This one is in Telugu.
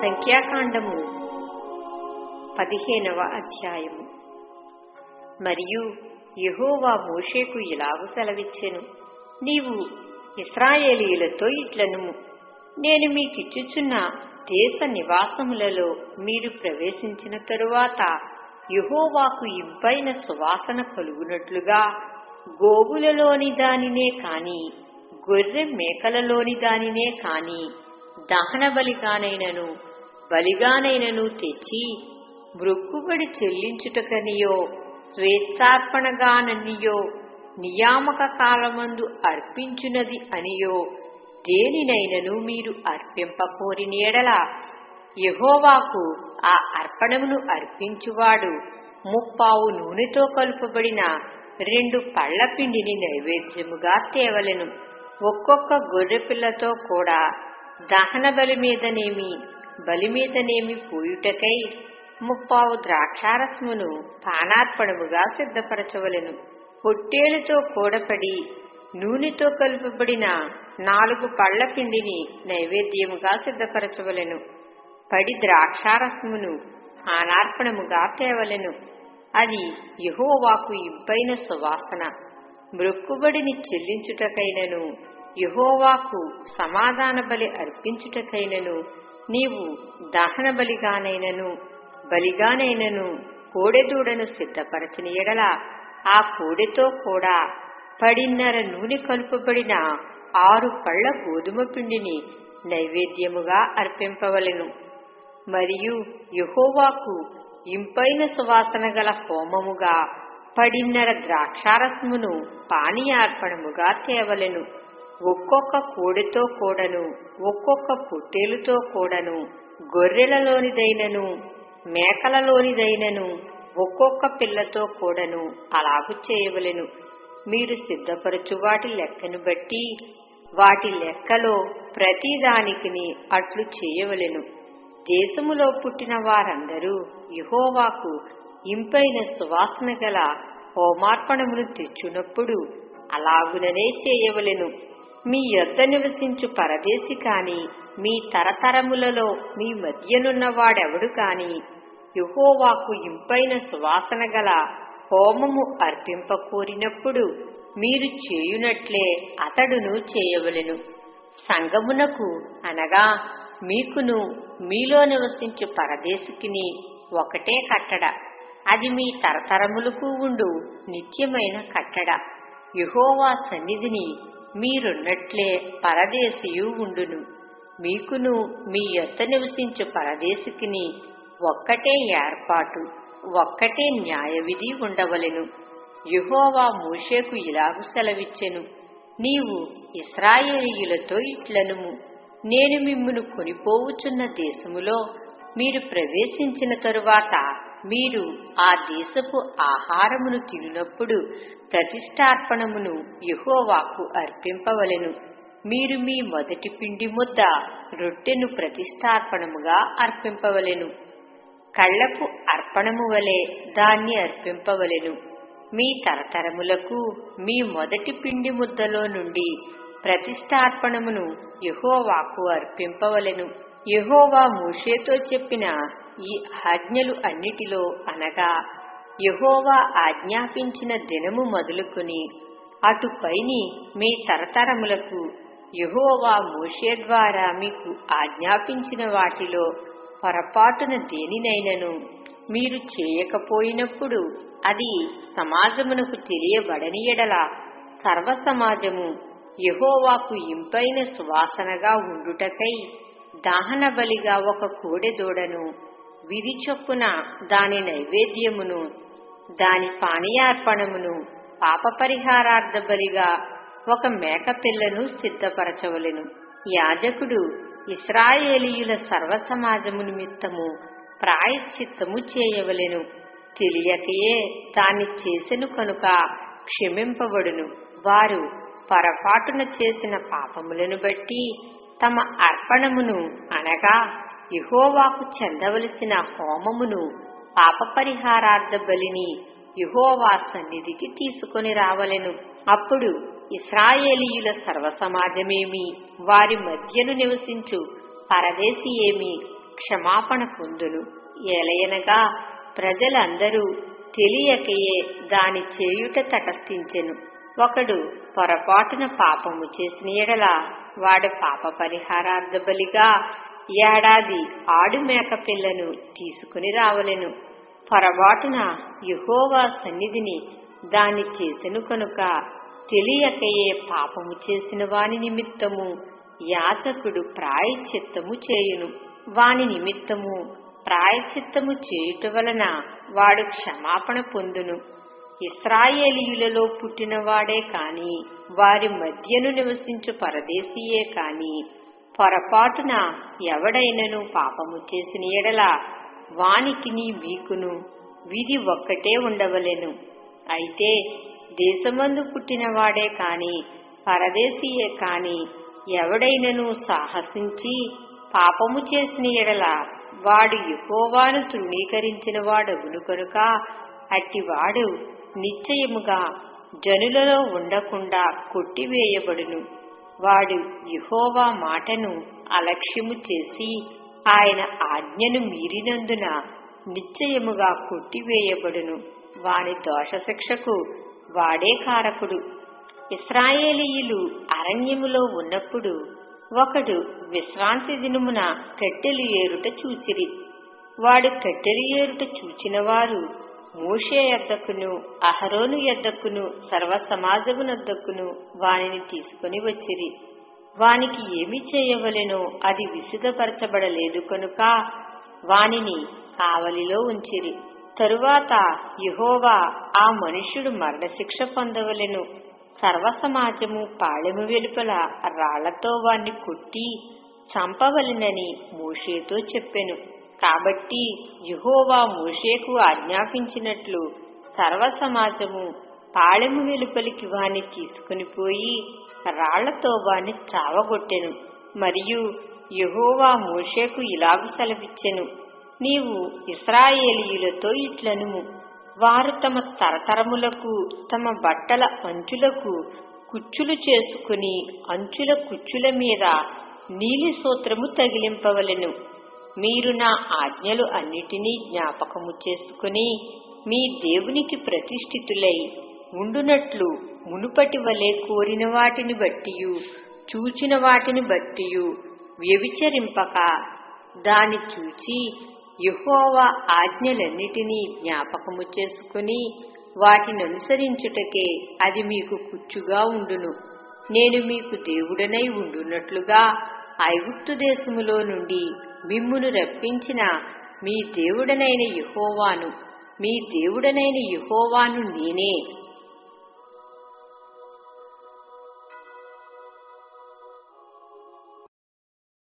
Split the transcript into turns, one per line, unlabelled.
సంఖ్యాకాండము 15వ అధ్యాయము. మరియు యెహోవా మోషేకు ఇలాగు సెలవిచ్చెను, నీవు ఇశ్రాయేలీయులతో ఇట్లనుము, నేను మీకిచ్చుచున్న దేశ నివాసములలో మీరు ప్రవేశించిన తరువాత యెహోవాకు ఇంపైన సువాసన కలుగునట్లుగా గోవులలోని దానినే కాని గొర్రె మేకలలోని దానినే కాని దహనబలిగానైనను బలిగానైనను తెచ్చి మృక్కుబడి చెల్లించుటకనియో స్వేచ్ఛార్పణగాననియో నియామక కాలమందు అర్పించునది అనియో దేనినైనను మీరు అర్పింపకోరిన యెడల యెహోవాకు ఆ అర్పణమును అర్పించువాడు 30 నూనెతో కలుపబడిన 2 పళ్ల పిండిని నైవేద్యముగా తేవలెను. ఒక్కొక్క గొర్రెపిల్లతో కూడా దహన బలి మీదనేమి బలి మీదనేమి పోయుటకై 30 ద్రాక్షారసమును పానార్పణముగా సిద్ధపరచవలెను. పొట్టేలుతో కూడపడి నూనెతో కలుపబడిన 4 పళ్ల పిండిని నైవేద్యముగా సిద్ధపరచవలెను. పడి ద్రాక్షారసమును పానార్పణముగా తేవలెను. అది యెహోవాకు ఇంపైన సువాసన. మృక్కుబడిని చెల్లించుటకైనను యెహోవాకు సమాధాన బలి అర్పించుటకైనను నీవు దహన బలిగానైనను బలిగానైనను కోడెదూడను సిద్ధపరచిన యెడల ఆ కోడెతో కూడా 10 నూనె కలుపబడిన 6 పళ్ల గోధుమ పిండిని నైవేద్యముగా అర్పింపవలెను. మరియు యెహోవాకు ఇంపైన సువాసన గల హోమముగా 10 ద్రాక్షారసమును పానీయార్పణముగా తేవలెను. ఒక్కొక్క కోడెతో కూడను ఒక్కొక్క పొట్టేలుతో కూడను గొర్రెలలోనిదైనను మేకలలోనిదైనను ఒక్కొక్క పిల్లతో కూడను అలాగు చేయవలెను. మీరు సిద్ధపరచు వాటి లెక్కను బట్టి వాటి లెక్కలో ప్రతిదానికిని అట్లు చేయవలెను. దేశములో పుట్టిన వారందరూ యెహోవాకు ఇంపైన సువాసన గల హోమార్పణమును తెచ్చునప్పుడు అలాగుననే చేయవలెను. మీ యొద్ద నివసించు పరదేశి కాని మీ తరతరములలో మీ మధ్యనున్న వాడెవడు కాని యెహోవాకు ఇంపైన సువాసన గల హోమము అర్పింపకోరినప్పుడు మీరు చేయునట్లే అతడును చేయవలెను. సంగమునకు అనగా మీకును మీలో నివసించు పరదేశికిని ఒకటే కట్టడ. అది మీ తరతరములకు ఉండు నిత్యమైన కట్టడ. యెహోవా సన్నిధిని మీరున్నట్లే పరదేశియు ఉండును. మీకును మీ యొద్ద నివసించు పరదేశికిని ఒక్కటే ఏర్పాటు ఒక్కటే న్యాయవిధి ఉండవలెను. యెహోవా మోషేకు ఇలాగు సెలవిచ్చెను, నీవు ఇశ్రాయేలీయులతో ఇట్లనుము, నేను మిమ్మును కొనిపోవుచున్న దేశములో మీరు ప్రవేశించిన తరువాత మీరు ఆ దేశపు ఆహారమును తినునప్పుడు ప్రతిష్ఠార్పణమును యెహోవాకు అర్పింపవలెను. మీరు మీ మొదటి పిండి ముద్ద రొట్టెను ప్రతిష్ఠార్పణముగా అర్పింపవలెను. కళ్లపు అర్పణము వలె దాన్ని అర్పింపవలెను. మీ తరతరములకు మీ మొదటి పిండి ముద్దలో నుండి ప్రతిష్ఠార్పణమును యెహోవాకు అర్పింపవలెను. యెహోవా మోషేతో చెప్పిన ఈ ఆజ్ఞలు అన్నిటిలో అనగా యెహోవా ఆజ్ఞాపించిన దినము మొదలుకొని అటుపైని మీ తరతరములకు యెహోవా మోషే ద్వారా మీకు ఆజ్ఞాపించిన వాటిలో పొరపాటున దేనినైనను మీరు చేయకపోయినప్పుడు అది సమాజమునకు తెలియబడని యెడల సర్వ సమాజము యెహోవాకు ఇంపైన సువాసనగా ఉండుటకై దహన బలిగా 1 కోడెదూడను, విధి చొప్పున దాని నైవేద్యమును దాని పానీయార్పణమును పాపపరిహారార్థ బలిగా 1 మేకపిల్లను సిద్ధపరచవలెను. యాజకుడు ఇశ్రాయేలీయుల సర్వ సమాజము నిమిత్తము ప్రాయశ్చిత్తము చేయవలెను. తెలియకయే దాన్ని చేసెను కనుక క్షమింపబడును. వారు పొరపాటున చేసిన పాపములను బట్టి తమ అర్పణమును అనగా యెహోవాకు చెందవలసిన హోమమును పాపపరిహారార్థ బలిని యెహోవా సన్నిధికి తీసుకొని రావలెను. అప్పుడు ఇశ్రాయేలీయుల సర్వసమాజమేమి వారి మధ్యను నివసించు పరదేశి ఏమి క్షమాపణ పొందును. ఏలయనగా ప్రజలందరూ తెలియకయే దాని చేయుట తటస్థించెను. ఒకడు పొరపాటున పాపము చేసిన ఎడల వాడు పాప పరిహారార్థ బలిగా ఏడాది ఆడు మేక పిల్లను తీసుకుని రావలెను. పొరపాటున యెహోవా సన్నిధిని దాని చేసెను కనుక తెలియకయే పాపము చేసిన వాని నిమిత్తము యాజకుడు ప్రాయశ్చిత్తము చేయును. వాని నిమిత్తము ప్రాయశ్చిత్తము చేయుట వలన వాడు క్షమాపణ పొందును. ఇశ్రాయేలీయులలో పుట్టినవాడే కాని వారి మధ్యను నివసించు పరదేశీయే కాని పొరపాటున ఎవడైనను పాపము చేసిన ఎడల వానికిని మీకును విధి ఒక్కటే ఉండవలెను. అయితే దేశమందు పుట్టినవాడే కాని పరదేశీయే కాని ఎవడైనను సాహసించి పాపము చేసిన ఎడల వాడు యెహోవాను తృణీకరించిన వాడగును కనుక అట్టివాడు నిశ్చయముగా జనులలో ఉండకుండా కొట్టివేయబడును. వాడు యెహోవా మాటను అలక్ష్యము చేసి ఆయన ఆజ్ఞను మీరినందున నిశ్చయముగా కొట్టివేయబడును. వాని దోషశిక్షకు వాడే కారకుడు. ఇశ్రాయేలీయులు అరణ్యములో ఉన్నప్పుడు ఒకడు విశ్రాంతి దినమున కట్టెలు ఏరుట చూచిరి. వాడు కట్టెలు ఏరుట చూచిన వారు మోషే యొద్దకును అహరోను యొద్దకును సర్వసమాజమునొద్దకును వానిని తీసుకుని వచ్చిరి. వానికి ఏమి చేయవలెనో అది విశదపరచబడలేదు కనుక వానిని కావలిలో ఉంచిరి. తరువాత యెహోవా ఆ మనుష్యుడు మరణశిక్ష పొందవలెను. సర్వసమాజము పాళెము వెలుపల రాళ్లతో వాణ్ణి కొట్టి చంపవలెనని మోషేతో చెప్పెను. కాబట్టి యెహోవా మోషేకు ఆజ్ఞాపించినట్లు సర్వసమాజము పాళెము వెలుపలికి వాణ్ణి తీసుకుని పోయి రాళ్లతో వాణ్ణి చావగొట్టెను. మరియు యెహోవా మోషేకు ఇలాగు సెలవిచ్చెను, నీవు ఇశ్రాయేలీయులతో ఇట్లనుము, వారు తమ తరతరములకు తమ బట్టల అంచులకు కుచ్చులు చేసుకుని అంచుల కుచ్చుల మీద నీలి సూత్రము తగిలింపవలెను. మీరు నా ఆజ్ఞలు అన్నిటినీ జ్ఞాపకము చేసుకుని మీ దేవునికి ప్రతిష్ఠితులై ఉండునట్లు మునుపటి వలె కోరిన వాటిని బట్టియు చూచిన వాటిని బట్టియు వ్యభిచరింపక దాని చూచి యెహోవా ఆజ్ఞలన్నిటినీ జ్ఞాపకము చేసుకుని వాటిననుసరించుటకే అది మీకు కుచ్చుగా ఉండును. నేను మీకు దేవుడనై ఉండునట్లుగా ఐగుప్తు దేశములో నుండి మిమ్మును రప్పించిన మీ దేవుడనైన యెహోవాను నేనే